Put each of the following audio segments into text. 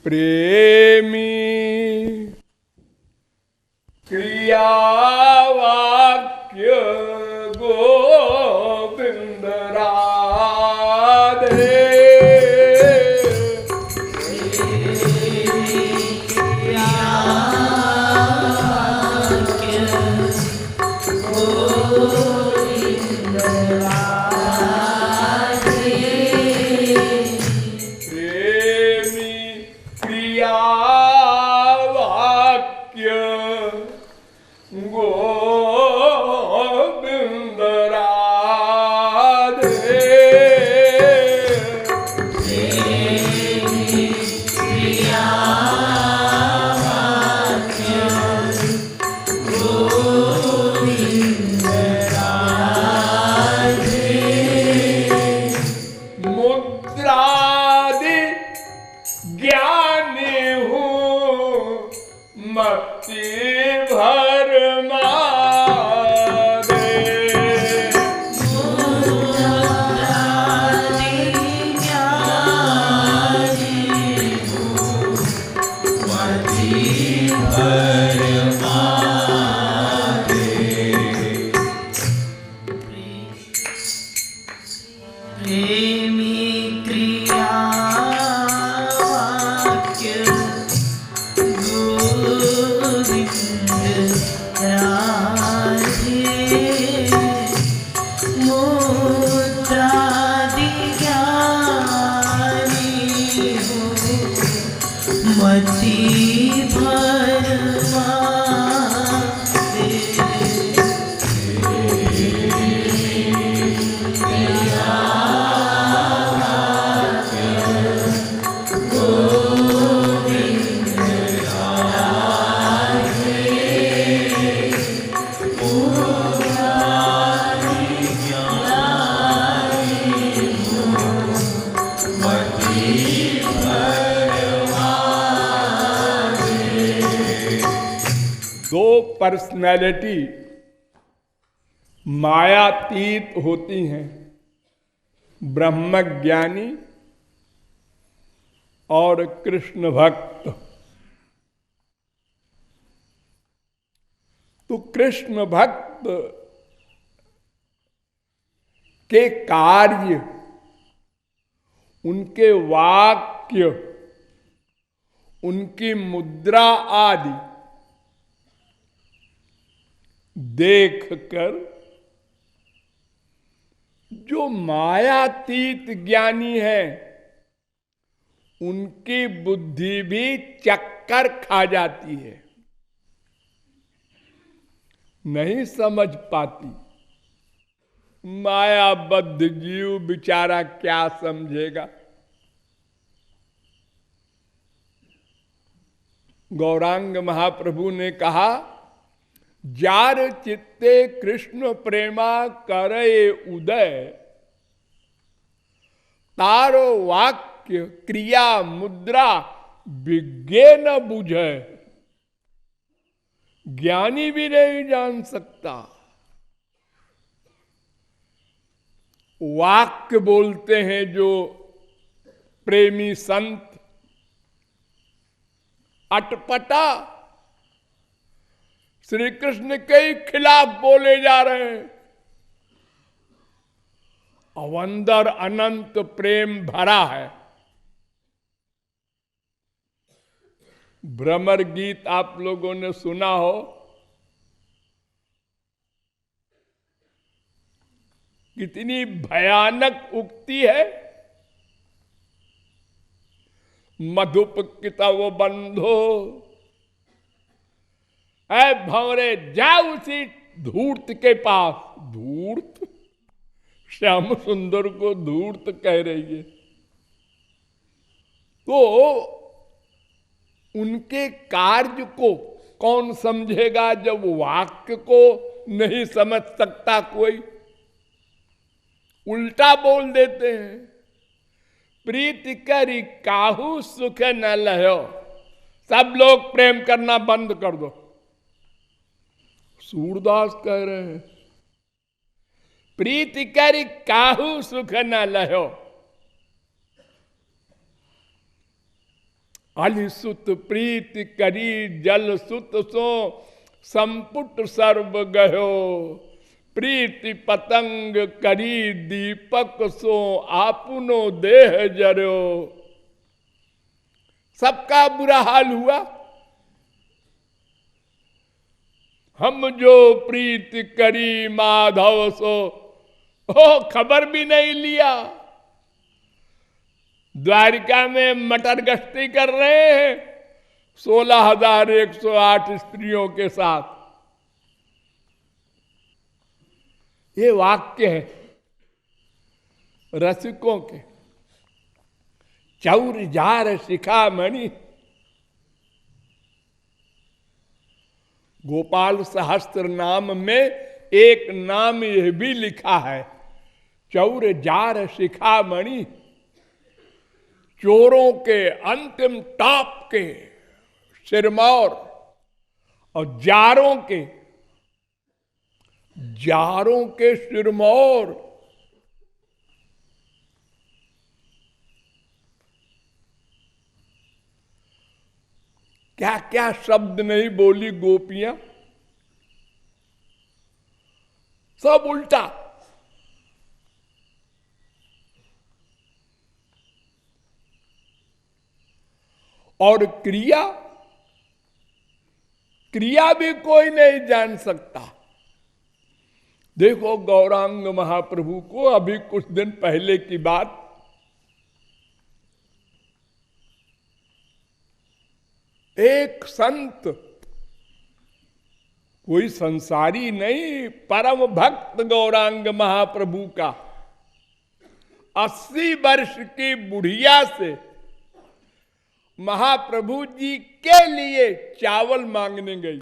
प्रेमी क्रिया वाक्य गोविंद राधे। पर्सनैलिटी मायातीत होती हैं, ब्रह्मज्ञानी और कृष्ण भक्त। तो कृष्ण भक्त के कार्य, उनके वाक्य, उनकी मुद्रा आदि देखकर जो मायातीत ज्ञानी है उनकी बुद्धि भी चक्कर खा जाती है, नहीं समझ पाती। मायाबद्ध जीव बेचारा क्या समझेगा। गौरांग महाप्रभु ने कहा, जार चित्ते कृष्ण प्रेमा करे उदय, तारो वाक्य क्रिया मुद्रा विज्ञे न बुझे। ज्ञानी भी नहीं जान सकता। वाक्य बोलते हैं जो प्रेमी संत, अटपटा श्री कृष्ण के ही खिलाफ बोले जा रहे हैं। अवंदर अनंत प्रेम भरा है। भ्रमर गीत आप लोगों ने सुना हो। कितनी भयानक उक्ति है। मधुप कितव बंधो, ऐ भंवरे जा उसी धूर्त के पास। धूर्त, श्याम सुंदर को धूर्त कह रही है। तो उनके कार्य को कौन समझेगा जब वाक्य को नहीं समझ सकता कोई। उल्टा बोल देते हैं, प्रीति करी काहू सुख न लहो। सब लोग प्रेम करना बंद कर दो। सूरदास कह रहे हैं, प्रीति करी काहू सुख न लहो। अलिसुत प्रीति करी जल सुत सो संपुट सर्व गयो, प्रीति पतंग करी दीपक सो आपुनो देह जरो। सबका बुरा हाल हुआ। हम जो प्रीति करी माधव सो, ओ खबर भी नहीं लिया। द्वारिका में मटर गश्ती कर रहे हैं 16,108 स्त्रियों के साथ। ये वाक्य है रसिकों के। चौर जार शिखामणि, गोपाल सहस्त्र नाम में एक नाम यह भी लिखा है, चौर जार शिखामणि। चोरों के अंतिम टॉप के सिरमौर और जारों के सिरमौर। क्या क्या शब्द नहीं बोली गोपियां, सब उल्टा। और क्रिया भी कोई नहीं जान सकता। देखो गौरांग महाप्रभु को, अभी कुछ दिन पहले की बात, एक संत, कोई संसारी नहीं, परम भक्त गौरांग महाप्रभु का 80 वर्ष की बुढ़िया से महाप्रभु जी के लिए चावल मांगने गई,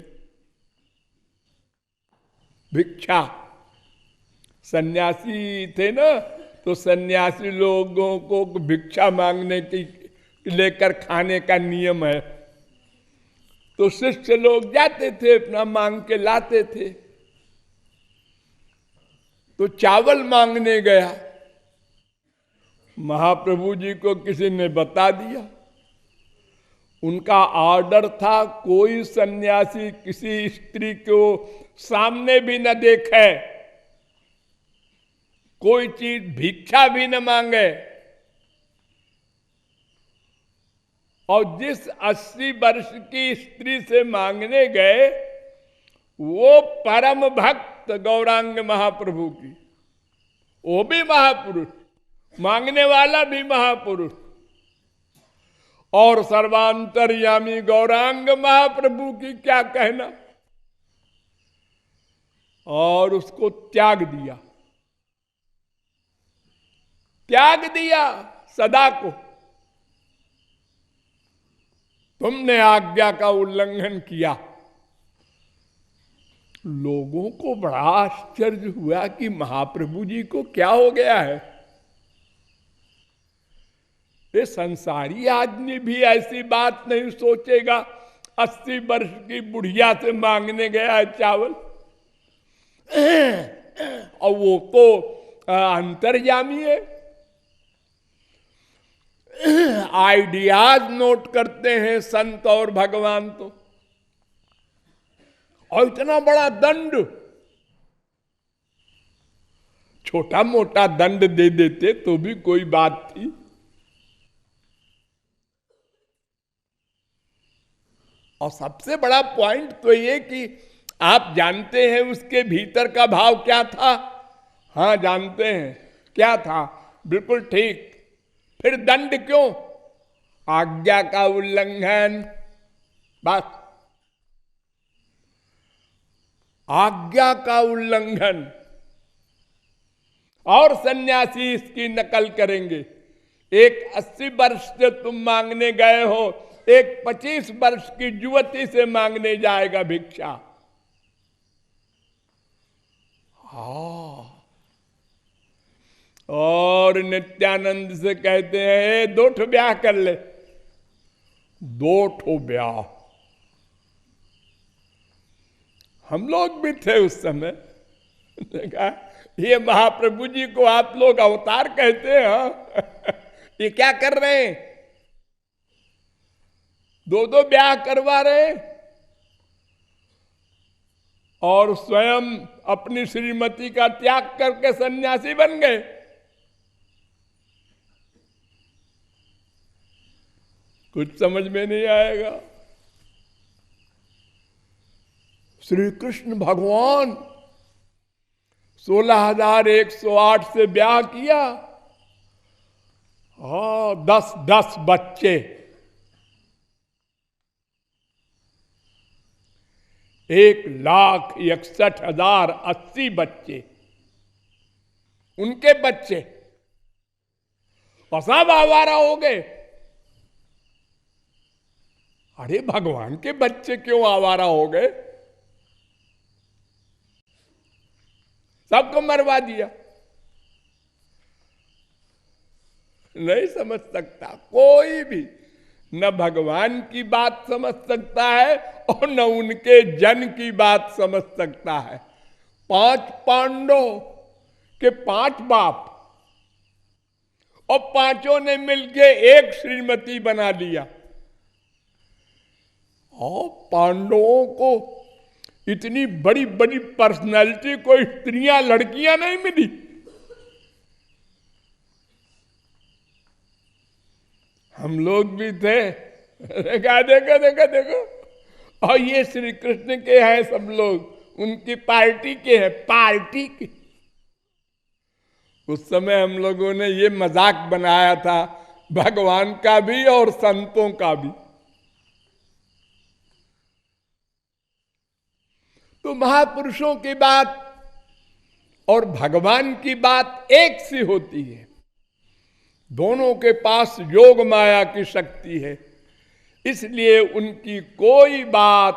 भिक्षा। सन्यासी थे ना, तो सन्यासी लोगों को भिक्षा मांगने की लेकर खाने का नियम है। तो शिष्य लोग जाते थे, अपना मांग के लाते थे। तो चावल मांगने गया, महाप्रभु जी को किसी ने बता दिया। उनका ऑर्डर था कोई सन्यासी किसी स्त्री को सामने भी न देखे, कोई चीज भिक्षा भी न मांगे, और जिस 80 वर्ष की स्त्री से मांगने गए वो परम भक्त गौरांग महाप्रभु की, वो भी महापुरुष, मांगने वाला भी महापुरुष, और सर्वांतर्यामी गौरांग महाप्रभु की क्या कहना। और उसको त्याग दिया सदा को। तुमने आज्ञा का उल्लंघन किया। लोगों को बड़ा आश्चर्य हुआ कि महाप्रभु जी को क्या हो गया है। ये संसारी आदमी भी ऐसी बात नहीं सोचेगा। 80 वर्ष की बुढ़िया से मांगने गया है चावल, और वो तो अंतर्यामी है, आइडियाज नोट करते हैं संत और भगवान तो। और इतना बड़ा दंड, छोटा मोटा दंड दे देते तो भी कोई बात थी। और सबसे बड़ा पॉइंट तो ये कि आप जानते हैं उसके भीतर का भाव क्या था। हाँ जानते हैं क्या था, बिल्कुल ठीक। फिर दंड क्यों? आज्ञा का उल्लंघन, बस आज्ञा का उल्लंघन। और सन्यासी इसकी नकल करेंगे। एक 80 वर्ष से तुम मांगने गए हो, एक 25 वर्ष की युवती से मांगने जाएगा भिक्षा। हाँ, और नित्यानंद से कहते हैं 2 ठो ब्याह कर ले। 2 ठो ब्याह। हम लोग भी थे उस समय। कहा ये महाप्रभु जी को आप लोग अवतार कहते हैं? हाँ? ये क्या कर रहे हैं? दो दो ब्याह करवा रहे और स्वयं अपनी श्रीमती का त्याग करके सन्यासी बन गए। कुछ समझ में नहीं आएगा। श्री कृष्ण भगवान 16,108 से ब्याह किया, हाँ 10 बच्चे, 1,61,080 बच्चे, उनके बच्चे और सब आवारा हो गए। अरे भगवान के बच्चे क्यों आवारा हो गए? सबको मरवा दिया। नहीं समझ सकता कोई भी, न भगवान की बात समझ सकता है और न उनके जन की बात समझ सकता है। 5 पांडव के 5 बाप और पांचों ने मिलके एक श्रीमती बना लिया। और पांडवों को इतनी बड़ी बड़ी पर्सनैलिटी कोई स्त्रियां लड़कियां नहीं मिली। हम लोग भी थे, देखा देखो देखो देखो, और ये श्री कृष्ण के हैं सब लोग, उनकी पार्टी के हैं, पार्टी के। उस समय हम लोगों ने ये मजाक बनाया था भगवान का भी और संतों का भी। तो महापुरुषों की बात और भगवान की बात एक सी होती है। दोनों के पास योग माया की शक्ति है, इसलिए उनकी कोई बात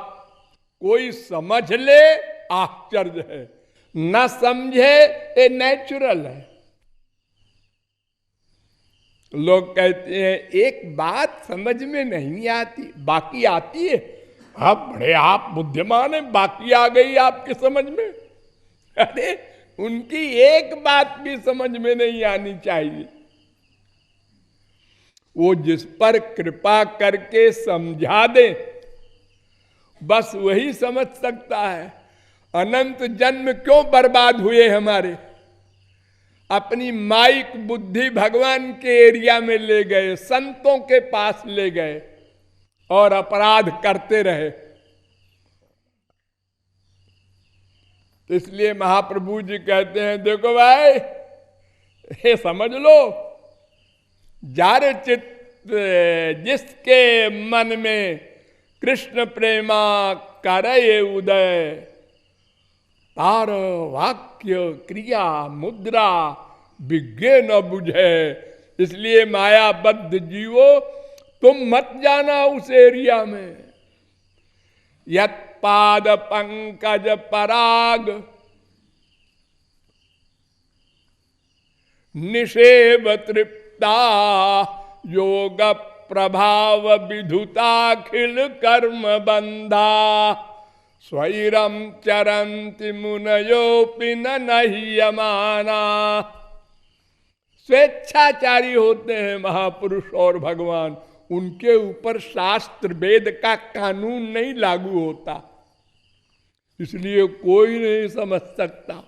कोई समझ ले आश्चर्य है, न समझे ये नेचुरल है। लोग कहते हैं एक बात समझ में नहीं आती, बाकी आती है। आप बड़े आप बुद्धिमान हैं, बाकी आ गई आपकी समझ में। अरे उनकी एक बात भी समझ में नहीं आनी चाहिए। वो जिस पर कृपा करके समझा दे बस वही समझ सकता है। अनंत जन्म क्यों बर्बाद हुए हमारे? अपनी माइक बुद्धि भगवान के एरिया में ले गए, संतों के पास ले गए और अपराध करते रहे। इसलिए महाप्रभु जी कहते हैं देखो भाई, ये समझ लो, जार चित्त जिसके मन में कृष्ण प्रेमा करे उदय, तार वाक्य क्रिया मुद्रा विज्ञे न बुझे। इसलिए मायाबद्ध जीवो तुम मत जाना उस एरिया में। यत पाद पंकज पराग निषेव तृप्ता, योग प्रभाव विधुताखिल कर्म बंधा, स्वैरम चरंति मुनयोपि नहीं यमाना। स्वेच्छाचारी होते हैं महापुरुष और भगवान, उनके ऊपर शास्त्र वेद का कानून नहीं लागू होता, इसलिए कोई नहीं समझ सकता।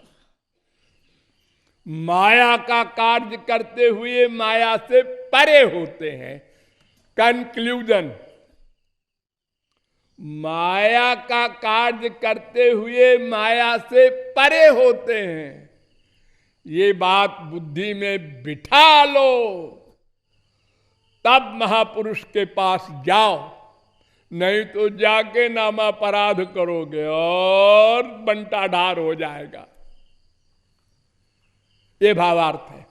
माया का कार्य करते हुए माया से परे होते हैं। कंक्लूजन, माया का कार्य करते हुए माया से परे होते हैं। ये बात बुद्धि में बिठा लो, तब महापुरुष के पास जाओ, नहीं तो जाके नामापराध करोगे और बंटाढार हो जाएगा। ये भावार्थ है।